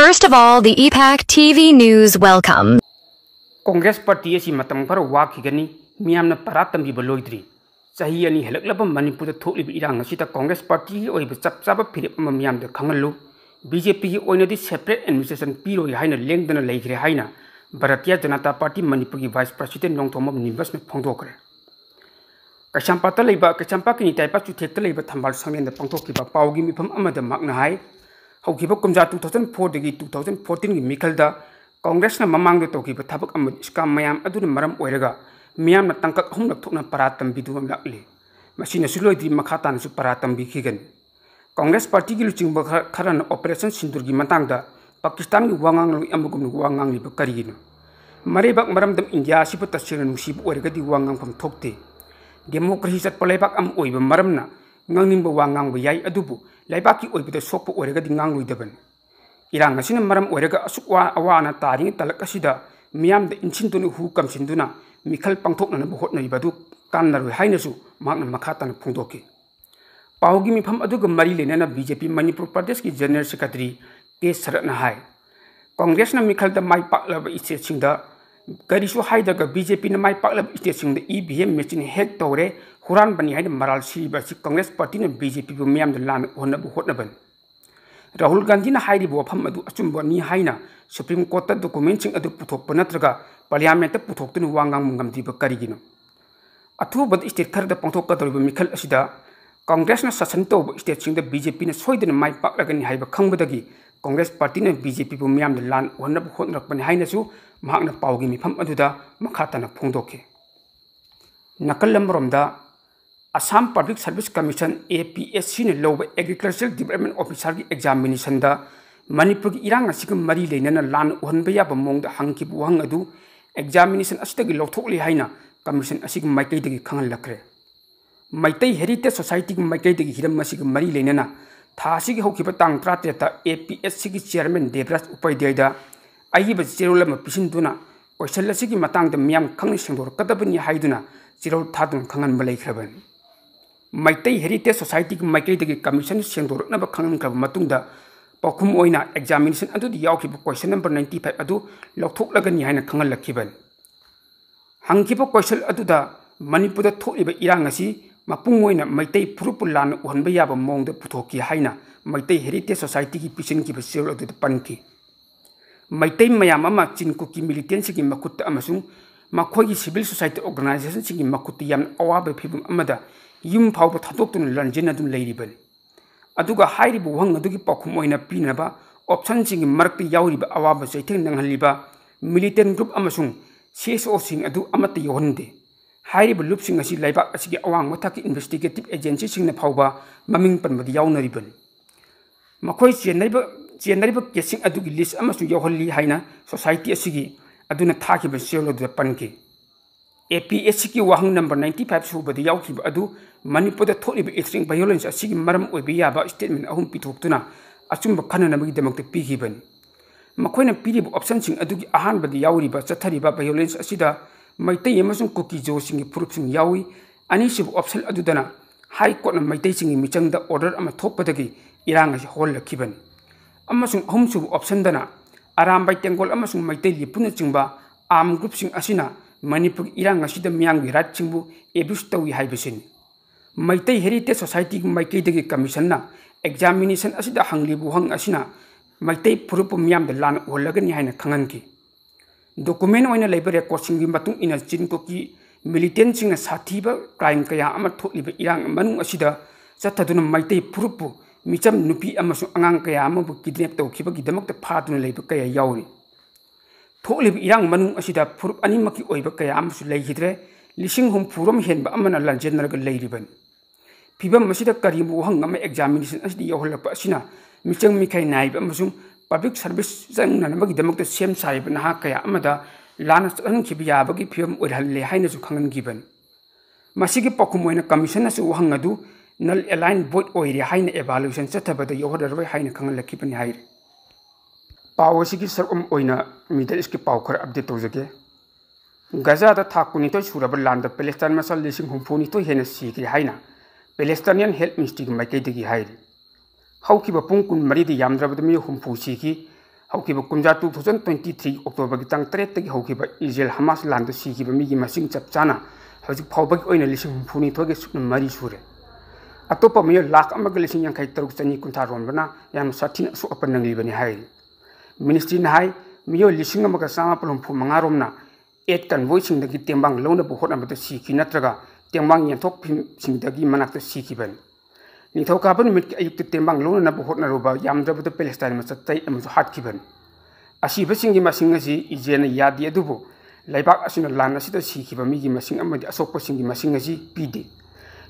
First of all, the EPAC TV News welcome. Congress Party is matam for Wakigani, Miamna Paratam Bibolodri. Sahiani Helakaba Manipur totally Irang, Sita Congress Party or Saba Philip Mamiam the Kangalu, BJP only separate administration Piro Haina Leng than a Lake Haina, Baratia Janata Party Manipuri Vice President Long Tom of Investment Pongokre. Kachampata Labor, Kachampaki type to take the labor Tambal Sang in the Pontoki Pau give me from Amada Magna High. How Kiba comes out 2004 2014 in Mikalda, Congress na Mamang the Toki, but Tabak Scam Mayam Adu Maram Oerega, Miam na Tanka Home Tona Paratam Biduam Lakli, Machine Sulo di Makatan Suparatam Bikigan. Congress Party Gilching Karan Operation Sindurgi Matanga, Pakistan Wangang Amugum Wangang Libakarino. Maribak Maram them India Sipatasin Musib Oerega di Wangang from Tokte. Democracy at Palebak Am Oiba Maramna, Nangimba Wangang Yai Adubu. Laibaki oy bida sokpo orega di ngang luidaban irang asina maram orega asukwa awana taring talakasida miam de inchinduni hu kamsinduna mikhal pangthokna na bohot na ibadu kannaru hainasu magna makhata na phungdoki paugi mi pham aduga mari lenana BJP Manipur Pradesh ki General Secretary K Saratna hai Congress na mikhal da mai paklaba state singda garisu haidaga BJP na mai paklaba state singda EVM machine hack tore Huran bani hai maral si basi Congress Party na BJP bu miam de lan honna bu hotna ban Rahul Gandhi na hairi bu pham adu achumba ni haina Supreme Court ta document sing adu puthok panatraga Parliament ta puthok tun wangang mungam di bakari gino athu bad state khar da pangthok ka doriba mikhal asida Congress na sasan to state sing da BJP na soidena mai paklagani haiba khangbadagi Congress Party na BJP bu miam de lan honna bu hotna pan haina su mahakna paugi mi pham adu da makhata na phungdoke nakalam romda Assam Public Service Commission APSC ne lobe Agricultural Development Officer ki examination da Manipur ki irang asigam mari leinana lan uhonba yaba mongda hangki buhang adu examination asitagi lothokli haina commission asigam maikai dagi khangal lakre Maitai Heritage Society ki maikai dagi hiram asigam mari leinana thasi ki hokiba tang 30 ta APSC ki chairman Devraj Upadhyay da ayiba zerolama pisinduna question asigi matang da miam khangni sengdor kadabani haiduna zerol thadun khangan balai khraban Maitai Heritage Society ki Maikai dagi commission sengdor na ba khangan krab matungda pakhum oina examination adu di yawki question number 95 adu lothok lagani haina khangal lakhiban hangkiba question adu da Manipur da tholiba irang asi mapung oina Maitai purupul lan uhonba yaba mongda puthoki haina Maitai Heritage Society ki pisin ki basel adu da panki Maitai mayam ama chinku ki militancy ki makutta amasung makhoi ki civil society organization ki makutta yam awabe phibum amada yum phawba thatok tun lanjin adum leiriban aduga hairi bu hang adugi pakhum oina pinaba option sing markti yawriba awaba chaitheng nanghaliba militant group amasung CSO sing adu amata yohonde hairi bu loop sing asi laiba asigi awang mathaki investigative agency sing na phawba maming panbadi yawnariban makhoi chenariba kesing adugi list amasu yoholli haina society asigi aduna thakiba selo da panki APSC ki wahang number 95 subadi yawki adu Manipur da tholiba extreme violence asigi maram oibi yaba statement ahum pithoktuna achumba khanana magi damak te pigiban makoina piribu option sing adugi ahan badi yawriba chathariba violence asida maitai amasung kuki jo singi proof sing yawi ani sibu option adudana high court na maitai singi michang da order ama thokpadagi irang asi hol lakiban amasung ahum sibu option dana aram bai tengol amasung maitai lipuna chingba arm group sing asina Manipur irang asida miyangi rat chingbu abuse tawi haibasin Maitai Heritage Society ki Maikai dagi commission na examination asida hanglibu hang asina Maitai purupu miyam da lan ulagani haina khangan ki document oina labor record singi matung ina chinko ki militant singa sathiba crime kaya ama tholiba irang manung asida chathaduna Maitai purupu micham nupi amasu angang kaya ama bu kidnap tawkhiba ki damak ta phaduna leiba kaya yawri tholiba irang manung asida purup ani maki oiba kaya amasu leihidre lising hum purum henba amana lanjen narga leiriban Pibam masida karibu hang ama examination asdi yoholapa asina michang mikai naiba amasung public service jang na magi damak ta sem saiba na kaya amada lana san khibiya bagi phim oirhalle haina su khangan giban masigi pakumoina commission asu hang adu null align void oiri haina evaluation chathabada yohodarbai haina khangan lakhiban hair pawasigi sarum oina middle iski pawkhar update tawjage Gaza da thakuni to suraba landa Palestine masal lising humphuni to hena sikri haina Palestinian Health Ministry Maikai dagi hairi hauki ba pungkun mari di yamdrabada mi humpu siki हौखिबा कुमजा 2023 October की तंग 3 तक हौखिबा Israel Hamas लांद सीखिबा मिगी मसिंग चप चाना हजिक फाउबगी ओइना लिसिंग हुफुनी थोगे सुन मरी सुरे अतोप मयो लाख अमग लिसिंग यांखाई तरुक चनी कुंथा रोनबना याम साथिन असु अपन नंगलिबनी हाई मिनिस्ट्री न हाई मियो लिसिंग अमग सामा पलम फु मंगा रोमना एट कन्वोइसिंग दगी तेंबांग लोना बु होना बत सीखि नत्रगा तेंबांग यंथोक फिम दगी मनाक सीखिबन निथौकाब नुमित अयुक्त तेंबांग लोना बु होना रोबा यामद्रबद पैलेस्टाइन मचतै अमसु हाटखिबन असीबसिंगी मसिंग असि इजेन यादि अदुबु लैबाक असिना लान असिदा सीखिबा मिगी मसिंग अमदि असोकपसिंगी मसिंग असि पीदे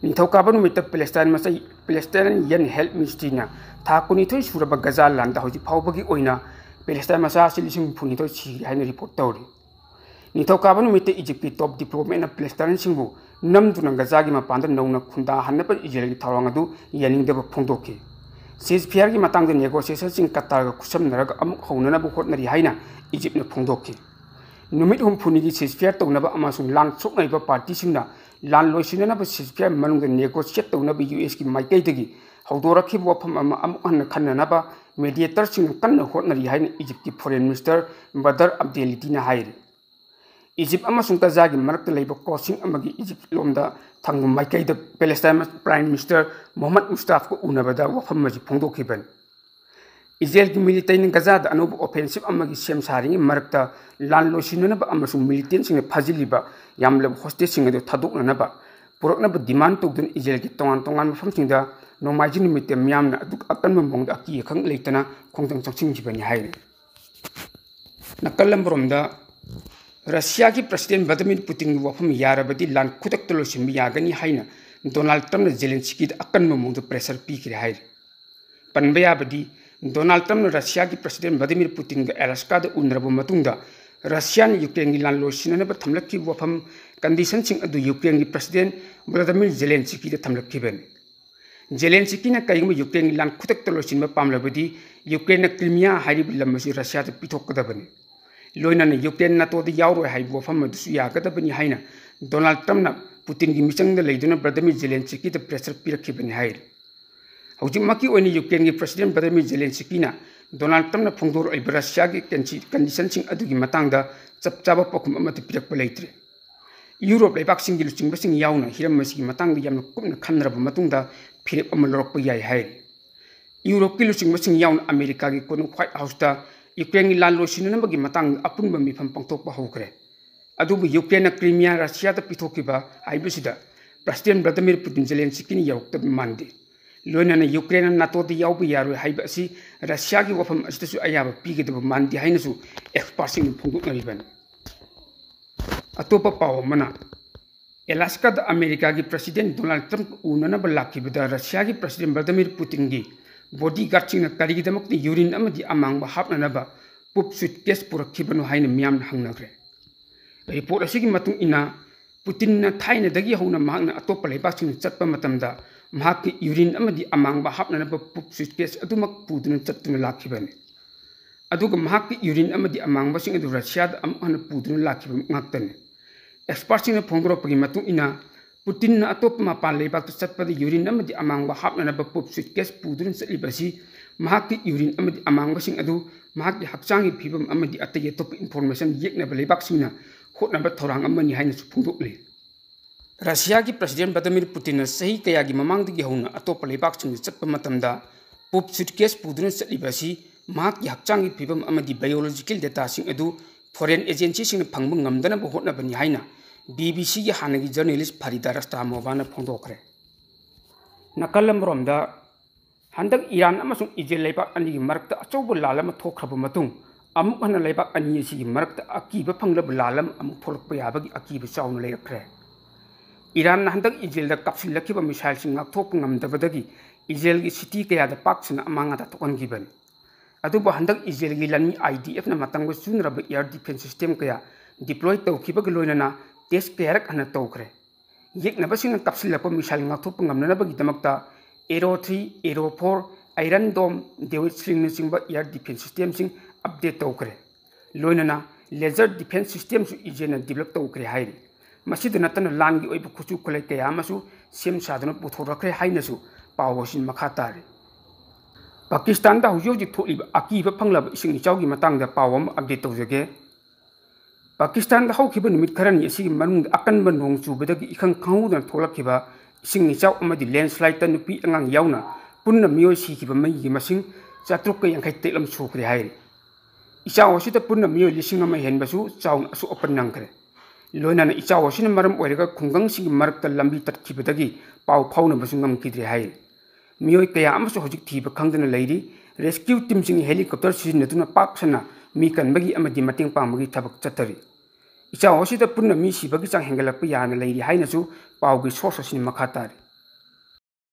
निथौकाब नुमित पैलेस्टाइन मचै पैलेस्टाइन यन हेल्प मिनिस्ट्रीना था कुनिथोय सुरबा गजा लांदा हौजि फाउबगी ओइना पैलेस्टाइन मसा असि लिसिंग फुनिथोय सीखि हाइना रिपोर्ट तौरि निथौकाब नुमित इजिप्ट की टॉप डिप्लोमेट पैलेस्टाइन सिंबु नमदुना गजागी मपानद नौना खुंदा हन्नप इजराइल थावंग अदु यानिंगदब फोंदोके सीजफायर की मतंग नेगोशिएशन सिंग कतार खुसमनरग अमुक हौननब होटनरी हाइना इजिप्ट न फोंदोके नुमित हुमफुनी की सीजफायर तौनब अमसुंग लान सोकनाइबा पार्टी सिंगना लान लोइसिननब सीजफायर मनुंग नेगोशिएट तौनब यूएस की माइकैदगी हौदोरखि वफम अमुक हन्न खन्ननब मीडिएटर सिंग कन्न होटनरी हाइना इजिप्ट की फॉरेन मिनिस्टर बदर अब्देलिटीना हाइरे इजिप्ट अमसुंग तजागी मरक्त लेबा क्रॉसिंग अमगी इजिप्ट लोमदा थंगु माइकैद Palestine prime minister Mohammed Mustafa को उनबदा वफम मजी फोंदोखिबन इजराइल की मिलिटेंट गजाद अनोब ऑफेंसिव अमगी सेम सारिंग मरक्ता लान लोसिननब अमसुंग मिलिटेंट सिंग फाजिलिबा यामलब होस्टेज सिंग दो थादोकननब पुरकनब डिमांड तौदन इजराइल की तोंगान तोंगान मफम सिंगदा नोमाइजि निमित्त मियामना अदुक अकन मंगद अकी खंग लेतना खोंतंग चंगसिंगजिबनि हाइरे नकलंबरोमदा रशिया की प्रेसिडेंट व्लादिमीर पुतिन की वफम यारबदी लान खुदक लोसिम यागनी हाइना डोनाल्ड ट्रम्प जेलेंस्की अकन ममोंद प्रेशर पीखरे हाइरे पनबे याबदी डोनाल्ड ट्रम्प रशिया की प्रेसिडेंट व्लादिमीर पुतिन का अलास्का उनरब मतुंगदा रशिया ने यूक्रेन की लान लोसिननब थमलक्की वफम कंडीशन सिंग अदु यूक्रेन की प्रेसिडेंट व्लादिमीर जेलेंस्की थमलक्कीबन जेलेंस्की ने कईगम यूक्रेन की लान खुदक लोसिम पामलबदी यूक्रेन क्रीमिया हाइरिब लमसी रशिया पीथोकदबनी लोइना यूक्रेन नाटोद यावरोय हाइब वफम अदुसु यागदबनी हाइना डोनाल्ड ट्रम्प पुतिन की मिचंग लेदुना व्लादिमीर जेलेंस्की प्रेशर पीरखिबनी हाइर हौजिकमकी ओइना यूक्रेन की प्रेसिडेंट व्लादिमीर जेलेंस्कीना डोनाल्ड ट्रम्प फोंदोरइब रशिया की कंडीशन सिंग अदुगी मतांगदा चपचाबा पखुम अमत पीरखप लेत्रे यूरोप लेबाकसिंग की लुचिंगबसिंग यावना हिरम मसिगी मतांगदा यामना कुपना खनरब मतुंगदा फिरेप अम लौरकप याय हाइर यूरोप की लुचिंगबसिंग यावना अमेरिका की कोन व्हाइट हाउसदा यूक्रेन की लान लोसिननबगी मतांग अपुनब मिफम पंक्तोकप हौखरे अदुबु यूक्रेन क्रीमिया रशिया पीथोकिबा हाइबसिदा प्रेसिडेंट व्लादिमीर पुतिन जेलेंस्की यावक्तब मानदे लोइना यूक्रेन नाटोद यावब यारोय हाइब असि रशिया की वफम असितसु अयाब पीगदब मानदे हाइनसु एक्सपर्टसिंग फोंदोकनरिबन अतोप पाव मना अलास्का अमेरिका की प्रेसिडेंट डोनाल्ड ट्रम्प उननब लाखिबदा रशिया की प्रेसिडेंट व्लादिमीर पुतिन की बॉडीगार्ड सिंह करीगदमक यूरिन अमदी अमांग हापननब पुप सूटकेस पुरखिबनु हाइन मियाम हंगनग्रे रिपोर्ट असिगी मतुंग इना पुतिन थाइनदगी हौना महांगना अतोप लेबाकसिंग चटप मतमदा महाकि यूरिन अमदी अमांग हापननब पुप सूटकेस अदुमक पुदुन चटुन लाखिबने अदुग महाकि यूरिन अमदी अमांगबसिंग अदु रशिया अमहन पुदुन लाखिब ngakten एक्सपर्टसिंग फोंगरोपगी मतुंग इना पुतिन अतोप मपान लेबाक चटपद यूरिन अमदी अमांग हापननब पुप सूटकेस पुदुन चलिबसी महाकि यूरिन अमदी अमांगबसिंग अदु महाकि हक्चांगी फिबम अमदी अतय अतोप इन्फॉर्मेशन येकनब लेबाकसिंगना होटनब थौरांग अमनी हाइनसु फोंदोकले रशिया की प्रेसिडेंट व्लादिमीर पुतिन सही कयागी ममांगदगी हौना अतोप लेबाकसिंग चटप मतमदा पुप सूटकेस पुदुन चलिबसी महाकि हक्चांगी फिबम अमदी बायोलॉजिकल डेटा सिंग अदु फॉरेन एजेंसी सिंग फंगब ngamdana होटनबनी हाइना BBC की हानगी जर्नलिस्ट फरीदा रस्तामोवा फोंदोखरे नकलमरोमदा हंदक ईरान अमसुंग इजराइल लेबाक अनी मरक्त अचौब लालम थोखरब मतुंग अमुक हन लेबाक अनी सिगी मरक्त अकीब फंगलब लालम अमुक थोलकप याबगी अकीब चाउन लेरखरे ईरान हंदक इजराइल कापसिलखिब मिसाइल सिंग ngakthok ngamdabadagi इजराइल की सिटी कयादा पाक्सना अमांगदा तोकनगिबन अदुबो हंदक इजराइल की लनी IDF ना मतंग चुनरब एयर डिफेंस सिस्टम कया डिप्लॉय तौखिबग लोइनना टेस्ट कयारक हन तौखरे येकनबसिंग कापसिलप missile ngakthok ngamnabagi Arrow 3 Arrow 4 Iron Dome David Sling चिंब एयर डिफेंस सिस्टम सिंग अपडेट तौखरे लोइनना लेजर डिफेंस सिस्टम सु इजेना डेवलप तौखरे हाइरि मसिद नतन लांगी ओइब खुचु खोले कया मसु सेम सादन पुथोरखरे हाइनसु पावसिन मखा तारे Pakistan da hujur tholi aki ba phangla ising ichau gi matang da pawam update tawjage Pakistan da hawkiba numit kharani asigi manung akan ban nong chubada gi ikhang khau da tholakhiba ising ichau amadi landslide ta nupi angang yauna punna miyoi sikhiba mai gi masing chatruk ka yankhai telam sukri hai ichau asita punna miyoi lising ama henbasu chaun asu open nangkre loina na ichau asina maram oirega khunggang sing marakta lambi tatkibadagi paw phauna basu ngamkidri hai miyoi kaya amasu hojik thiba khangdana leiri rescue team sing helicopter sizinaduna paksana mi kanbagi amadi mating pangmagi thabak chatari ichau asita punna mi sibagi chang hengalakpa yana leiri hainasu pawgi source asini makhatari